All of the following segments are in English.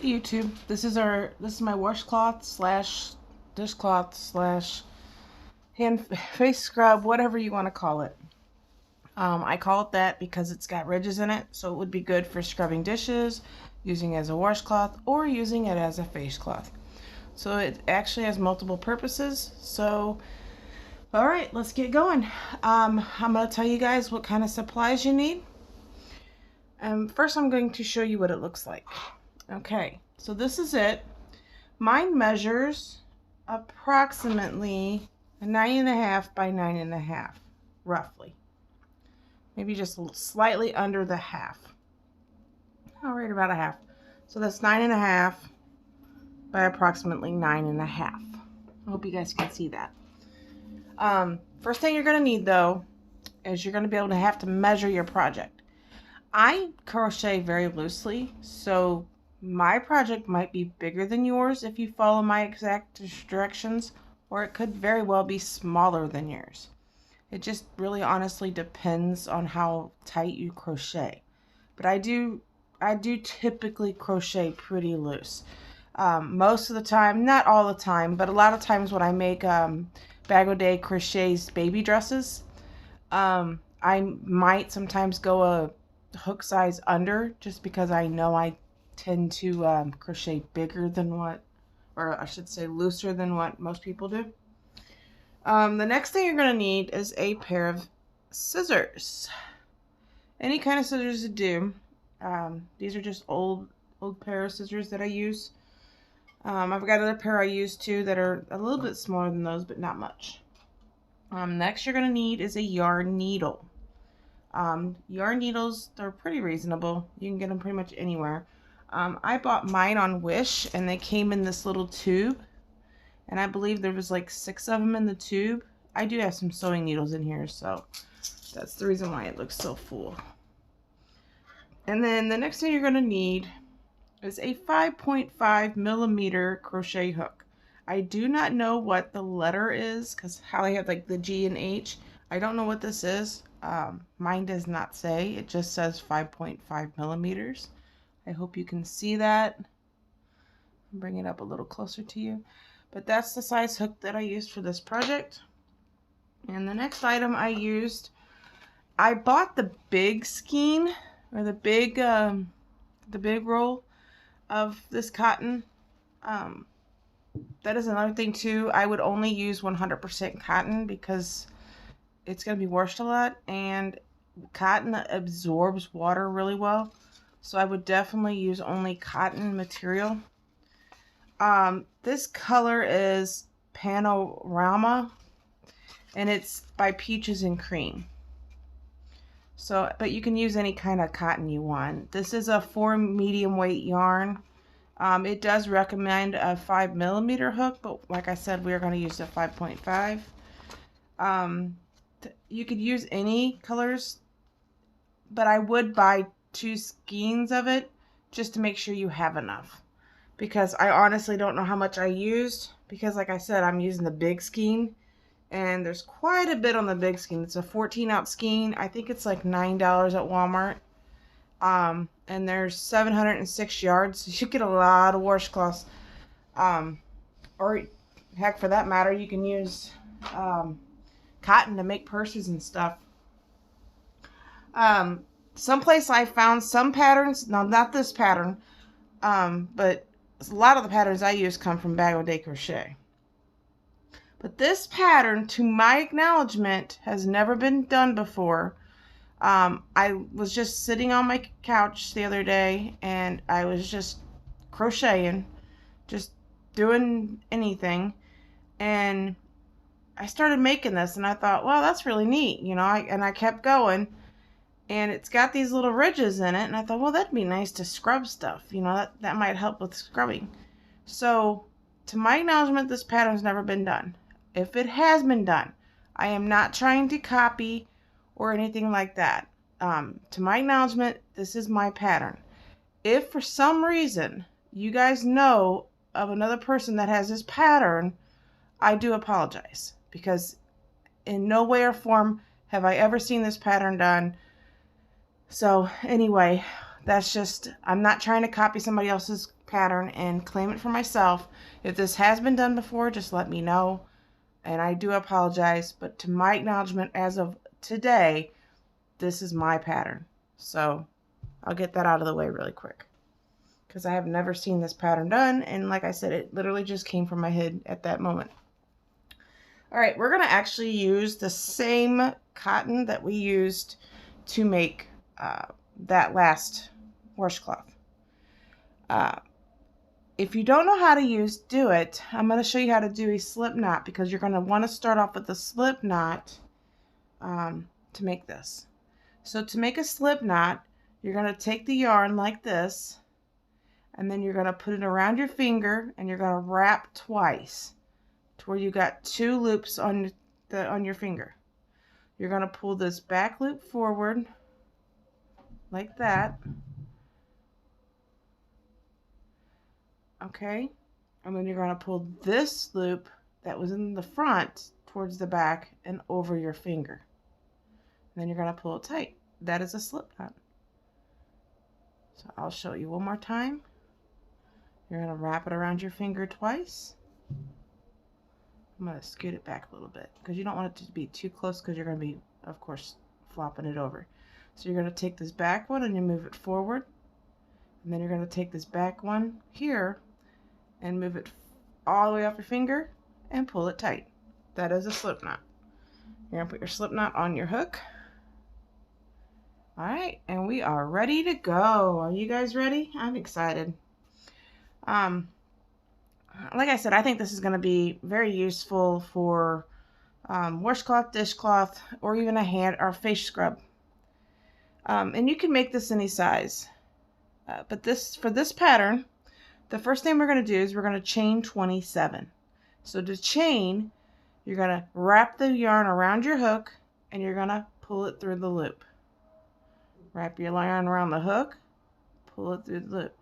YouTube. This is my washcloth slash dishcloth slash face scrub, whatever you want to call it. I call it that because it's got ridges in it, so it would be good for scrubbing dishes, using it as a washcloth, or using it as a face cloth. So it actually has multiple purposes. So, all right, let's get going. I'm gonna tell you guys what kind of supplies you need. First, I'm going to show you what it looks like. Okay, so this is it. Mine measures approximately 9.5 by 9.5, roughly. Maybe just slightly under the half. Oh, right about a half. So that's 9.5 by approximately 9.5. I hope you guys can see that. First thing you're going to need, though, is you're going to be able to have to measure your project. I crochet very loosely, so my project might be bigger than yours if you follow my exact directions, or it could very well be smaller than yours. It just really honestly depends on how tight you crochet. But I do typically crochet pretty loose. Most of the time, not all the time, but a lot of times when I make Bag O' Day crochets baby dresses, I might sometimes go a hook size under, just because I know I tend to crochet bigger than what, or I should say looser than what most people do. The next thing you're going to need is a pair of scissors. Any kind of scissors to do. These are just old pair of scissors that I use. I've got another pair I use too that are a little bit smaller than those, but not much. Next you're going to need is a yarn needle. Yarn needles, they're pretty reasonable. You can get them pretty much anywhere. I bought mine on Wish, and they came in this little tube. And I believe there was like 6 of them in the tube. I do have some sewing needles in here, so that's the reason why it looks so full. And then the next thing you're going to need is a 5.5 millimeter crochet hook. I do not know what the letter is, because how they have like the G and H. I don't know what this is. Mine does not say. It just says 5.5 millimeters. I hope you can see that. Bring it up a little closer to you. But that's the size hook that I used for this project. And the next item I used, I bought the big skein, or the big roll of this cotton. That is another thing too. I would only use 100% cotton because it's going to be washed a lot, and cotton absorbs water really well. So I would definitely use only cotton material. This color is Panorama, and it's by Peaches and Cream. So, but you can use any kind of cotton you want. This is a 4 medium weight yarn. It does recommend a 5 millimeter hook, but like I said, we're going to use a 5.5. You could use any colors, but I would buy 2 skeins of it just to make sure you have enough. Because I honestly don't know how much I used, because like I said, I'm using the big skein, and there's quite a bit on the big skein. It's a 14-ounce skein. I think it's like $9 at Walmart. And there's 706 yards. So you get a lot of washcloths. Or heck, for that matter, you can use cotton to make purses and stuff. Someplace I found some patterns, no, not this pattern, but a lot of the patterns I use come from Bag O' Day Crochet. But this pattern, to my acknowledgement, has never been done before. I was just sitting on my couch the other day, and I was just crocheting, just doing anything, and I started making this, and I thought, well, that's really neat, you know, and I kept going. And it's got these little ridges in it, and I thought, well, that'd be nice to scrub stuff. You know, that might help with scrubbing. So, to my acknowledgement, this pattern's never been done. If it has been done, I am not trying to copy or anything like that. To my acknowledgement, this is my pattern. If for some reason you guys know of another person that has this pattern, I do apologize. Because in no way or form have I ever seen this pattern done. So anyway, that's just, I'm not trying to copy somebody else's pattern and claim it for myself. If this has been done before, just let me know. And I do apologize, but to my acknowledgement as of today, this is my pattern. So I'll get that out of the way really quick, because I have never seen this pattern done. And like I said, it literally just came from my head at that moment. All right, we're going to actually use the same cotton that we used to make that last washcloth. If you don't know how to do it, I'm going to show you how to do a slip knot, because you're going to want to start off with a slip knot to make this. So to make a slip knot, you're going to take the yarn like this, and then you're going to put it around your finger, and you're going to wrap twice to where you got 2 loops on your finger. You're going to pull this back loop forward like that. Okay, and then you're going to pull this loop that was in the front towards the back and over your finger. And then you're going to pull it tight. That is a slip knot. So I'll show you one more time. You're going to wrap it around your finger twice. I'm going to scoot it back a little bit because you don't want it to be too close, because you're going to be, of course, flopping it over. So you're going to take this back one and you move it forward. And then you're going to take this back one here and move it all the way off your finger and pull it tight. That is a slip knot. You're going to put your slip knot on your hook. All right, and we are ready to go. Are you guys ready? I'm excited. Like I said, I think this is going to be very useful for washcloth, dishcloth, or even a hand or face scrub. And you can make this any size. But for this pattern, the first thing we're going to do is we're going to chain 27. So to chain, you're going to wrap the yarn around your hook and you're going to pull it through the loop. Wrap your yarn around the hook, pull it through the loop.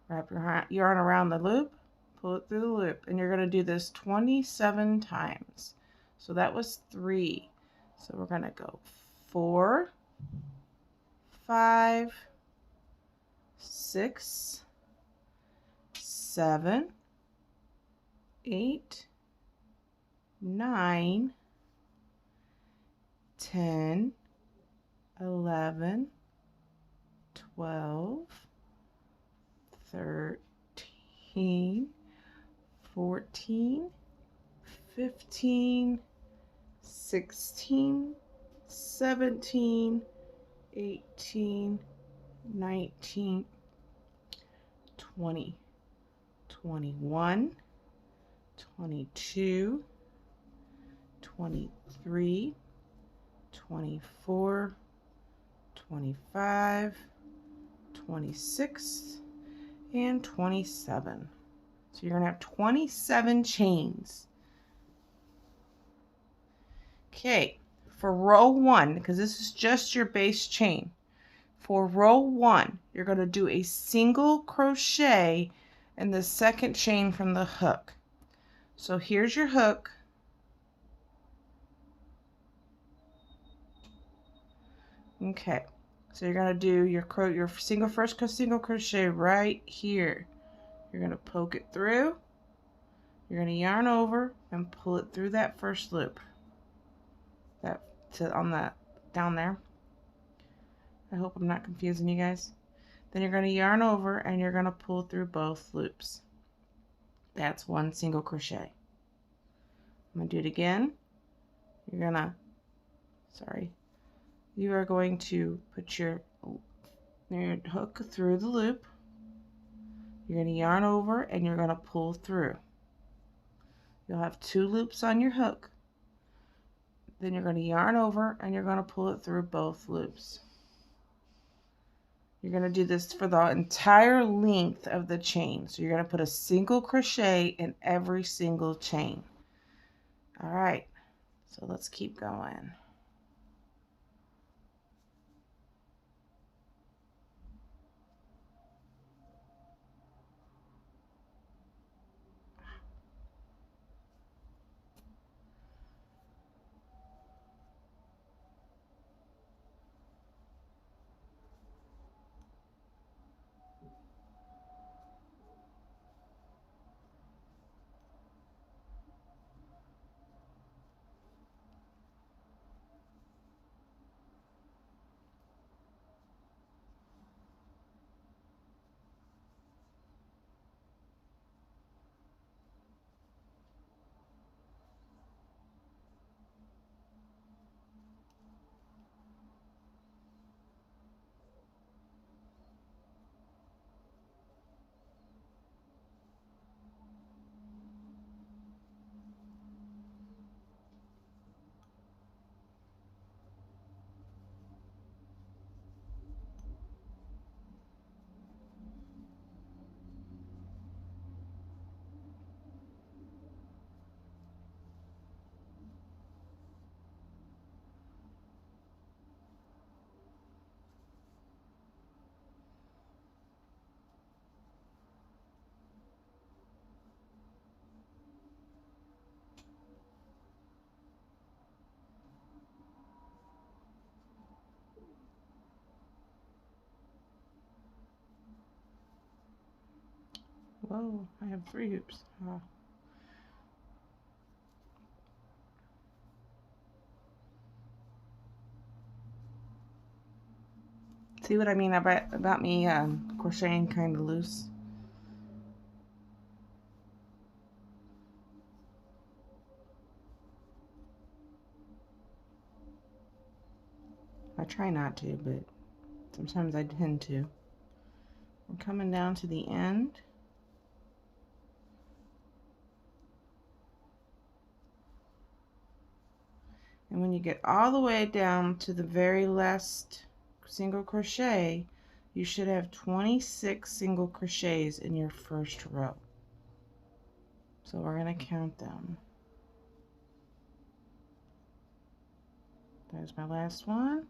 Wrap your yarn around the loop, pull it through the loop. And you're going to do this 27 times. So that was 3. So we're going to go 4, 5, 6, 7, 8, 9, 10, 11, 12, 13, 14, 15, 16, 17, 18, 19, 20, 21, 22, 23, 24, 25, 26, and 27. So you're going to have 27 chains. Okay, for row 1, because this is just your base chain. For row 1, you're going to do a single crochet in the second chain from the hook. So here's your hook. Okay, so you're going to do your first single crochet right here. You're going to poke it through. You're going to yarn over and pull it through that first loop. Down there. I hope I'm not confusing you guys. Then you're going to yarn over and you're going to pull through both loops. That's one single crochet. I'm going to do it again. You are going to put your hook through the loop. You're going to yarn over and you're going to pull through. You'll have 2 loops on your hook. Then you're going to yarn over and you're going to pull it through both loops. You're going to do this for the entire length of the chain. So you're going to put a single crochet in every single chain. All right, so let's keep going. Whoa, I have 3 hoops. Oh. See what I mean about me crocheting kind of loose? I try not to, but sometimes I tend to. We're coming down to the end. And when you get all the way down to the very last single crochet, you should have 26 single crochets in your first row. So we're going to count them. There's my last one.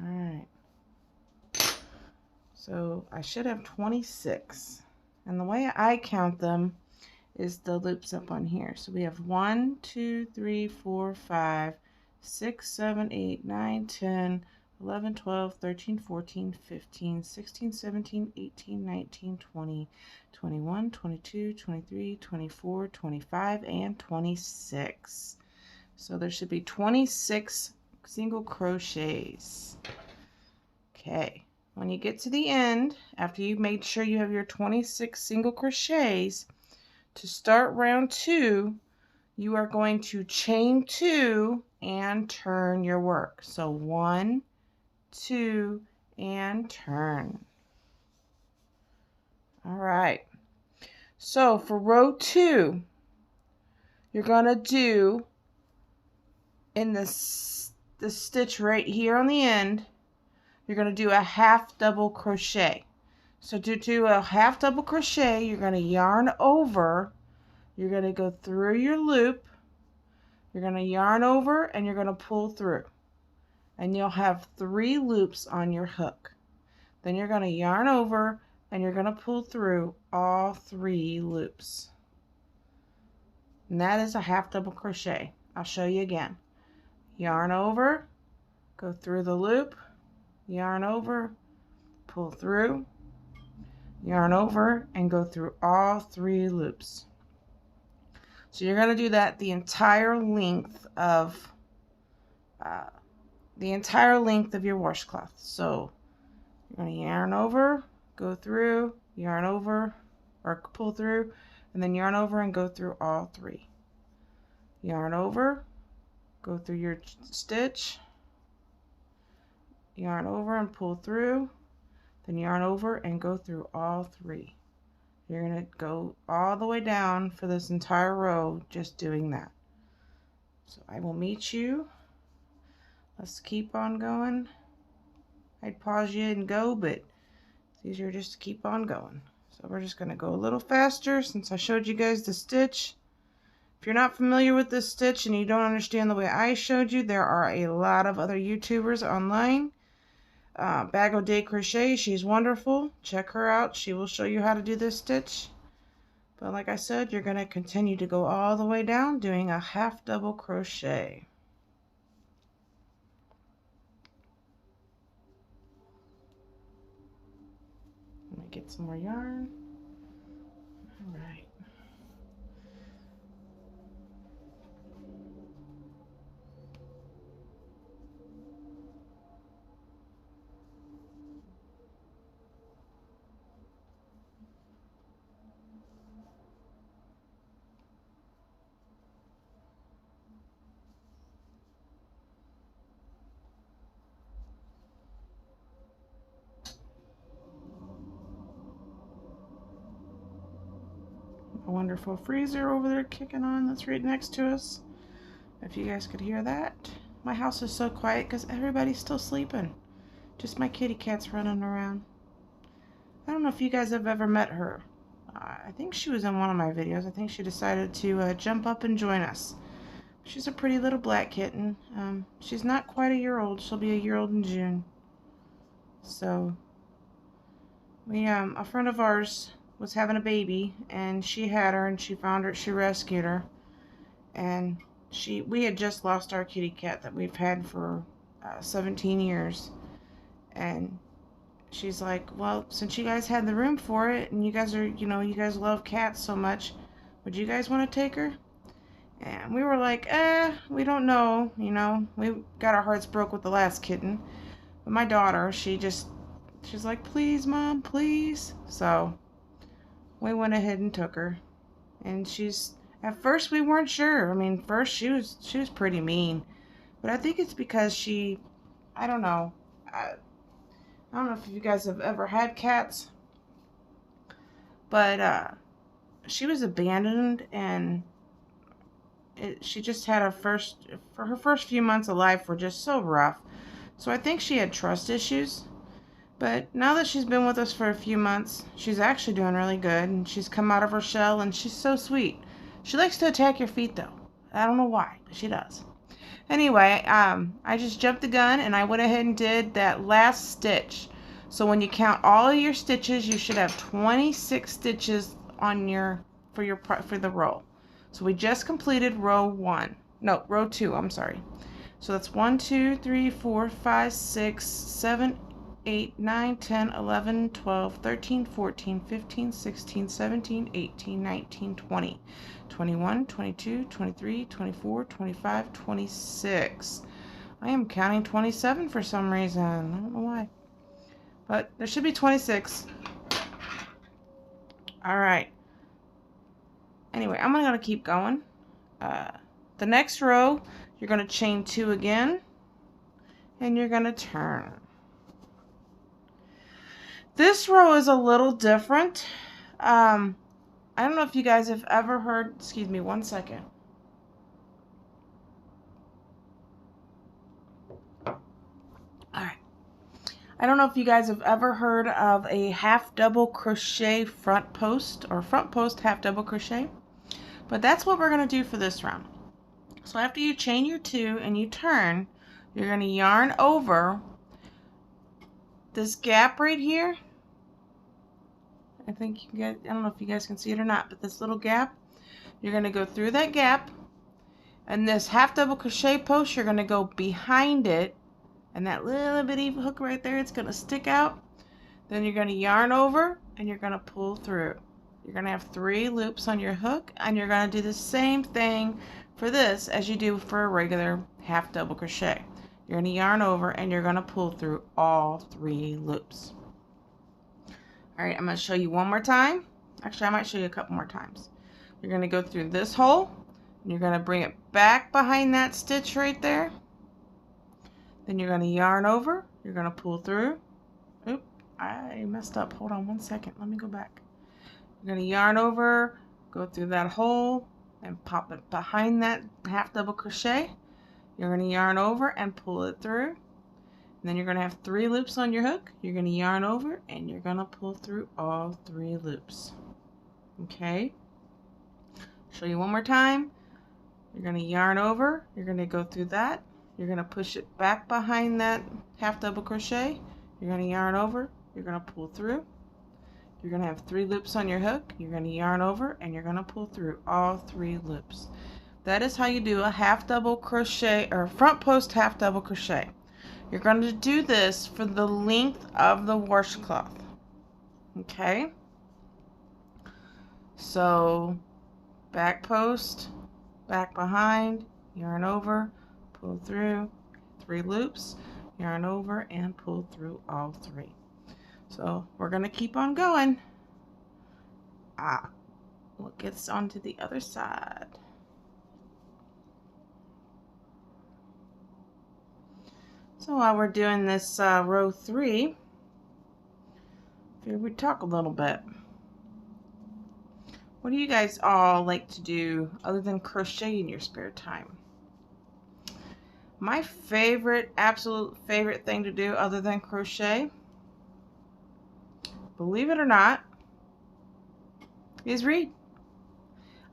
All right. So I should have 26. And the way I count them is the loops up on here. So we have 1, 2, 3, 4, 5, 6, 7, 8, 9, 10, 11, 12, 13, 14, 15, 16, 17, 18, 19, 20, 21, 22, 23, 24, 25, and 26. So there should be 26 single crochets. Okay, when you get to the end, after you've made sure you have your 26 single crochets, to start round 2, you are going to chain 2 and turn your work. So 1, 2, and turn. All right. So for row 2, you're going to do in the stitch right here on the end, you're going to do a half double crochet. So to do a half double crochet, you're going to yarn over, you're going to go through your loop, you're going to yarn over, and you're going to pull through. And you'll have 3 loops on your hook. Then you're going to yarn over, and you're going to pull through all 3 loops. And that is a half double crochet. I'll show you again. Yarn over, go through the loop, yarn over, pull through, yarn over, and go through all 3 loops. So you're going to do that the entire length of your washcloth. So you're going to yarn over, go through, yarn over, or pull through, and then yarn over and go through all 3. Yarn over, go through your stitch, yarn over and pull through, then yarn over and go through all 3. You're going to go all the way down for this entire row just doing that. So I will meet you. Let's keep on going. I'd pause you and go, but it's easier just to keep on going. So we're just going to go a little faster since I showed you guys the stitch. If you're not familiar with this stitch and you don't understand the way I showed you, there are a lot of other YouTubers online. Bag O' Day Crochet, she's wonderful. Check her out. She will show you how to do this stitch. But like I said, you're going to continue to go all the way down doing a half double crochet. Let me get some more yarn. All right. A wonderful freezer over there kicking on that's right next to us. If you guys could hear that. My house is so quiet because everybody's still sleeping. Just my kitty cat's running around. I don't know if you guys have ever met her. I think she was in one of my videos. I think she decided to jump up and join us. She's a pretty little black kitten. She's not quite a year old. She'll be a year old in June. So, a friend of ours was having a baby, and she had her, and she found her, she rescued her, and we had just lost our kitty cat that we've had for 17 years, and she's like, well, since you guys had the room for it and you guys are, you guys love cats so much, would you guys want to take her? And we were like, we don't know, we got our hearts broke with the last kitten. But my daughter, she's like, please, Mom, please. So we went ahead and took her. And at first we weren't sure. I mean, first she was pretty mean. But I think it's because I don't know. I don't know if you guys have ever had cats. But she was abandoned, and she just had her first few months of life were just so rough. So I think she had trust issues. But now that she's been with us for a few months, she's actually doing really good, and she's come out of her shell, and she's so sweet. She likes to attack your feet, though. I don't know why, but she does. Anyway, I just jumped the gun, and I went ahead and did that last stitch. So when you count all of your stitches, you should have 26 stitches on for the row. So we just completed row 2, I'm sorry. So that's 1, 2, 3, 4, 5, 6, 7, 8, 9, 10, 11, 12, 13, 14, 15, 16, 17, 18, 19, 20, 21, 22, 23, 24, 25, 26. I am counting 27 for some reason. I don't know why. But there should be 26. Alright. Anyway, I'm going to keep going. The next row, you're going to chain 2 again. And you're going to turn. This row is a little different. I don't know if you guys have ever heard, excuse me one second. Alright. I don't know if you guys have ever heard of a half double crochet front post, or front post half double crochet. But that's what we're going to do for this round. So after you chain your 2 and you turn, you're going to yarn over this gap right here. I think you guys, I don't know if you guys can see it or not, but this little gap, you're going to go through that gap, and this half double crochet post, you're going to go behind it, and that little bitty hook right there, it's going to stick out. Then you're going to yarn over, and you're going to pull through. You're going to have 3 loops on your hook, and you're going to do the same thing for this as you do for a regular half double crochet. You're going to yarn over, and you're going to pull through all 3 loops. Alright, I'm going to show you one more time. Actually, I might show you a couple more times. You're going to go through this hole, and you're going to bring it back behind that stitch right there. Then you're going to yarn over, you're going to pull through. Oop, I messed up. Hold on one second. Let me go back. You're going to yarn over, go through that hole, and pop it behind that half double crochet. You're going to yarn over and pull it through. And then you're going to have 3 loops on your hook. You're going to yarn over, and you're going to pull through all 3 loops. Okay? Show you one more time. You're going to yarn over. You're going to go through that. You're going to push it back behind that half double crochet. You're going to yarn over. You're going to pull through. You're going to have 3 loops on your hook. You're going to yarn over, and you're going to pull through all 3 loops. That is how you do a half double crochet, or front post half double crochet. You're going to do this for the length of the washcloth. Okay? So, back post, back behind, yarn over, pull through, 3 loops, yarn over, and pull through all 3. So, we're going to keep on going. We'll get onto the other side. So while we're doing this row 3, we talk a little bit. What do you guys all like to do other than crochet in your spare time? My favorite, absolute favorite thing to do other than crochet, believe it or not, is read.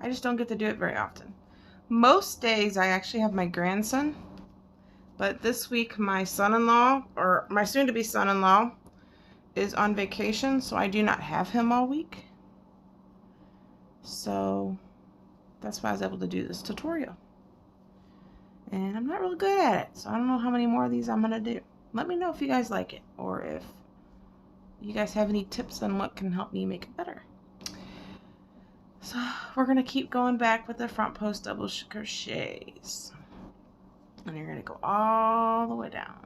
I just don't get to do it very often. Most days I actually have my grandson. But this week, my son-in-law, or my soon-to-be son-in-law, is on vacation, so I do not have him all week. So that's why I was able to do this tutorial. And I'm not really good at it, so I don't know how many more of these I'm going to do. Let me know if you guys like it, or if you guys have any tips on what can help me make it better. So we're going to keep going back with the front post double crochets. And you're going to go all the way down.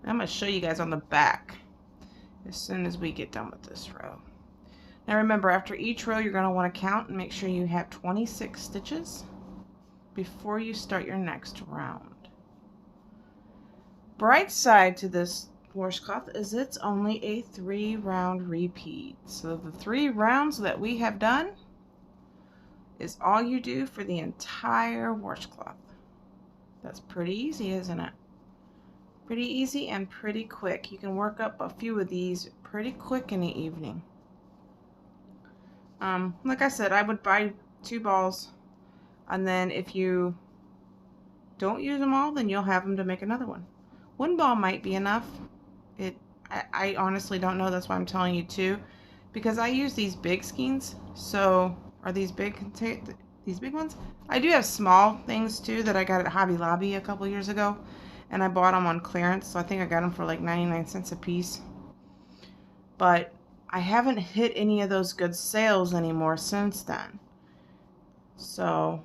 I'm going to show you guys on the back as soon as we get done with this row. Now remember, after each row you're going to want to count and make sure you have 26 stitches before you start your next round. Bright side to this washcloth is it's only a 3-round repeat. So the 3 rounds that we have done is all you do for the entire washcloth. That's pretty easy, isn't it? Pretty easy and pretty quick. You can work up a few of these pretty quick in the evening. Like I said, I would buy 2 balls, and then if you don't use them all, then you'll have them to make another one. 1 ball might be enough. I honestly don't know. That's why I'm telling you 2, because I use these big skeins. So are these big ones? I do have small things too that I got at Hobby Lobby a couple years ago, and I bought them on clearance. So I think I got them for like 99 cents a piece. But I haven't hit any of those good sales anymore since then. So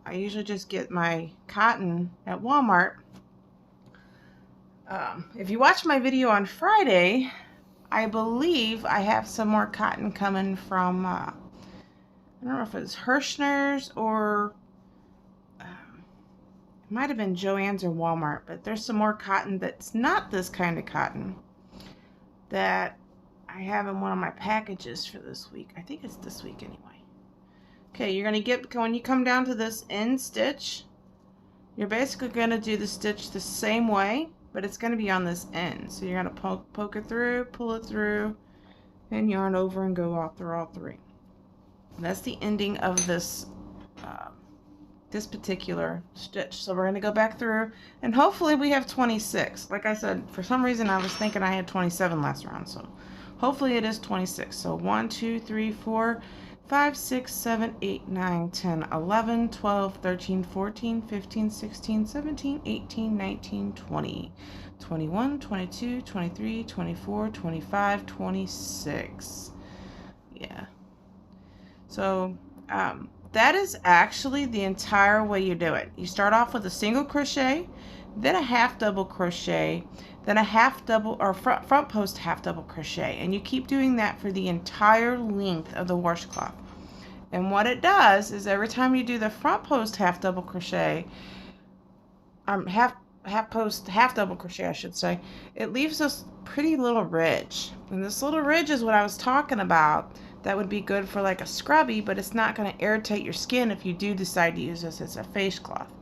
I usually just get my cotton at Walmart. If you watch my video on Friday, I believe I have some more cotton coming from, I don't know if it's Hirschner's or it might have been Joann's or Walmart, but there's some more cotton that's not this kind of cotton that I have in one of my packages for this week. I think it's this week anyway. Okay, you're going to get, when you come down to this end stitch, you're basically going to do the stitch the same way, but it's going to be on this end. So you're going to poke it through, pull it through, and yarn over and go out through all 3. And that's the ending of this this particular stitch. So we're going to go back through, and hopefully we have 26. Like I said, for some reason I was thinking I had 27 last round, so hopefully it is 26. So 1, 2, 3, 4, 5, 6, 7, 8, 9, 10, 11, 12, 13, 14, 15, 16, 17, 18, 19, 20, 21, 22, 23, 24, 25, 26. Yeah. So that is actually the entire way you do it. You start off with a single crochet, then a half double crochet, then a half double or front post half double crochet, and you keep doing that for the entire length of the washcloth. And what it does is every time you do the front post half double crochet, half double crochet I should say, it leaves this pretty little ridge. And this little ridge is what I was talking about. That would be good for like a scrubby, but it's not going to irritate your skin if you do decide to use this as a face cloth.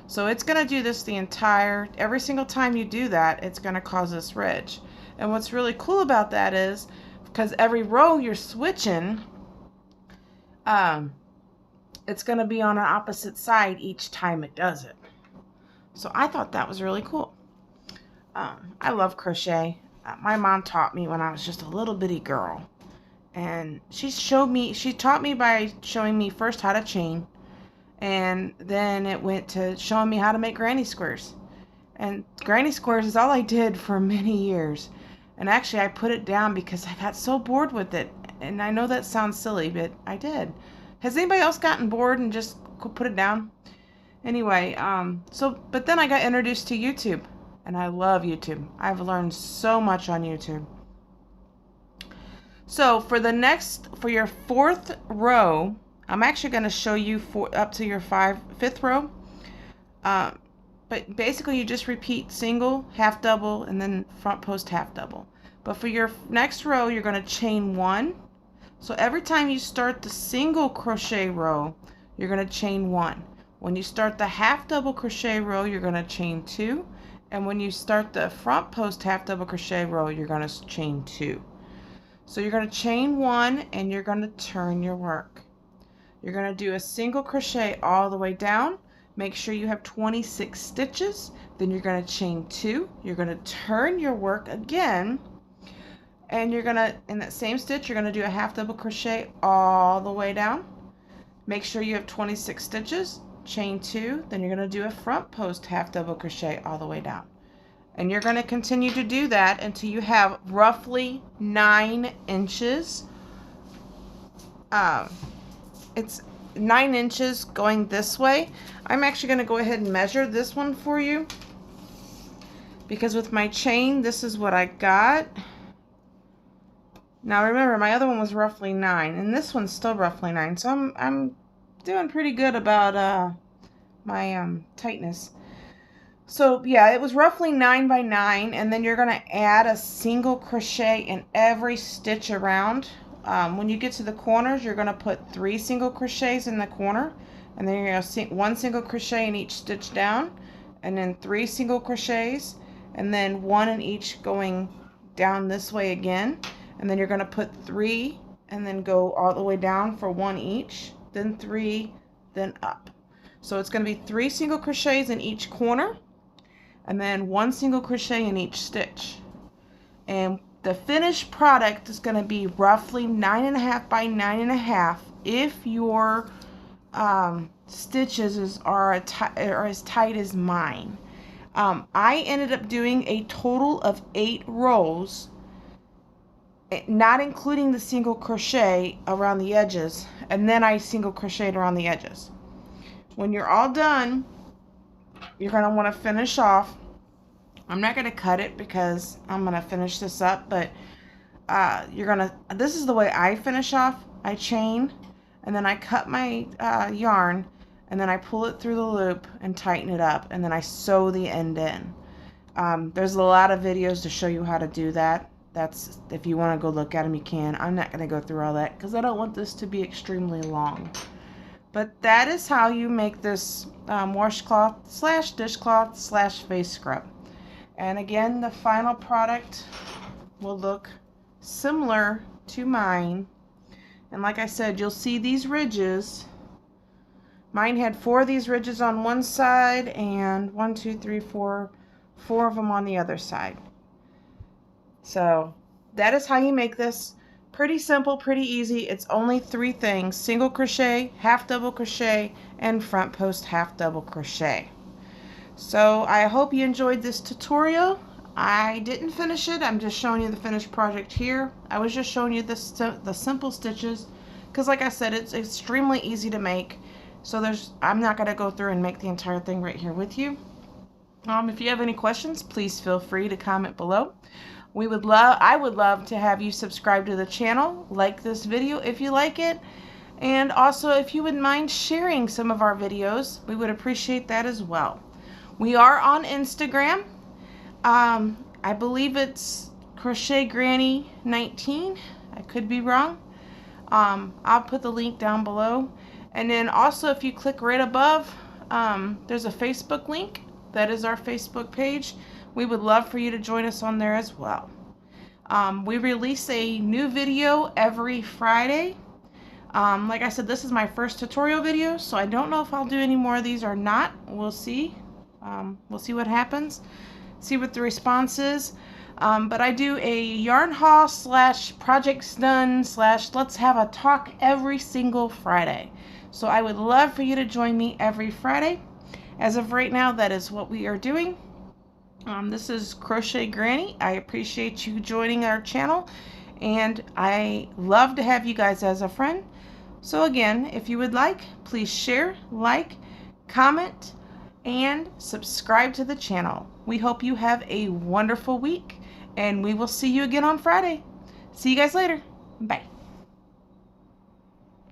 So it's going to do this every single time you do that, it's going to cause this ridge. And what's really cool about that is, because every row you're switching, it's going to be on an opposite side each time it does it. So I thought that was really cool. I love crochet. My mom taught me when I was just a little bitty girl. And she taught me by showing me first how to chain, and then it went to showing me how to make granny squares. And granny squares is all I did for many years. And actually I put it down because I got so bored with it. And I know that sounds silly, but I did. Has anybody else gotten bored and just put it down? Anyway, but then I got introduced to YouTube, and I love YouTube. I've learned so much on YouTube. So for your 4th row, I'm actually going to show you up to your 5th row. But basically you just repeat single, half double, and then front post half double. But for your next row, you're going to chain 1. So every time you start the single crochet row, you're going to chain 1. When you start the half double crochet row, you're going to chain 2. And when you start the front post half double crochet row, you're going to chain 2. So you're going to chain 1 and you're going to turn your work. You're going to do a single crochet all the way down. Make sure you have 26 stitches. Then you're going to chain 2. You're going to turn your work again. And you're gonna, in that same stitch, you're gonna do a half double crochet all the way down. Make sure you have 26 stitches, chain 2, then you're gonna do a front post half double crochet all the way down. And you're gonna continue to do that until you have roughly 9 inches. It's 9 inches going this way. I'm actually going to go ahead and measure this one for you, because with my chain, this is what I got. Now remember, my other one was roughly 9, and this one's still roughly 9, so I'm doing pretty good about my tightness. So yeah, it was roughly 9 by 9, and then you're going to add a single crochet in every stitch around. When you get to the corners, you're going to put 3 single crochets in the corner, and then you're going to 1 single crochet in each stitch down, and then 3 single crochets, and then 1 in each going down this way again, and then you're going to put 3 and then go all the way down for 1 each, then 3, then up. So it's going to be 3 single crochets in each corner, and then 1 single crochet in each stitch. And the finished product is going to be roughly 9.5 by 9.5 if your stitches are as tight as mine. I ended up doing a total of 8 rows, not including the single crochet around the edges, and then I single crocheted around the edges. When you're all done, you're going to want to finish off. I'm not going to cut it because I'm going to finish this up, but this is the way I finish off. I chain, and then I cut my yarn, and then I pull it through the loop and tighten it up, and then I sew the end in. There's a lot of videos to show you how to do that. That's, if you want to go look at them, you can. I'm not going to go through all that because I don't want this to be extremely long. But that is how you make this washcloth / dishcloth / face scrub. And again, the final product will look similar to mine. And like I said, you'll see these ridges. Mine had 4 of these ridges on one side and 1, 2, 3, 4 of them on the other side. So that is how you make this. Pretty simple, pretty easy. It's only 3 things: single crochet, half double crochet, and front post half double crochet. So I hope you enjoyed this tutorial. I didn't finish it. I'm just showing you the finished project here. I was just showing you the simple stitches because, like I said, it's extremely easy to make. So I'm not going to go through and make the entire thing right here with you. If you have any questions, please feel free to comment below. I would love to have you subscribe to the channel, like this video if you like it, and also if you wouldn't mind sharing some of our videos, we would appreciate that as well. We are on Instagram. I believe it's Crochet Granny 19. I could be wrong. I'll put the link down below. And then also, if you click right above, there's a Facebook link. That is our Facebook page. We would love for you to join us on there as well. We release a new video every Friday. Like I said, this is my first tutorial video, so I don't know if I'll do any more of these or not. We'll see. We'll see what happens, see what the response is. But I do a yarn haul / projects done / let's have a talk every single Friday. So I would love for you to join me every Friday. As of right now, that is what we are doing. This is Crochet Granny. I appreciate you joining our channel, and I love to have you guys as a friend. So again, if you would like, please share, like, comment, and subscribe to the channel. We hope you have a wonderful week, and we will see you again on Friday. See you guys later. Bye.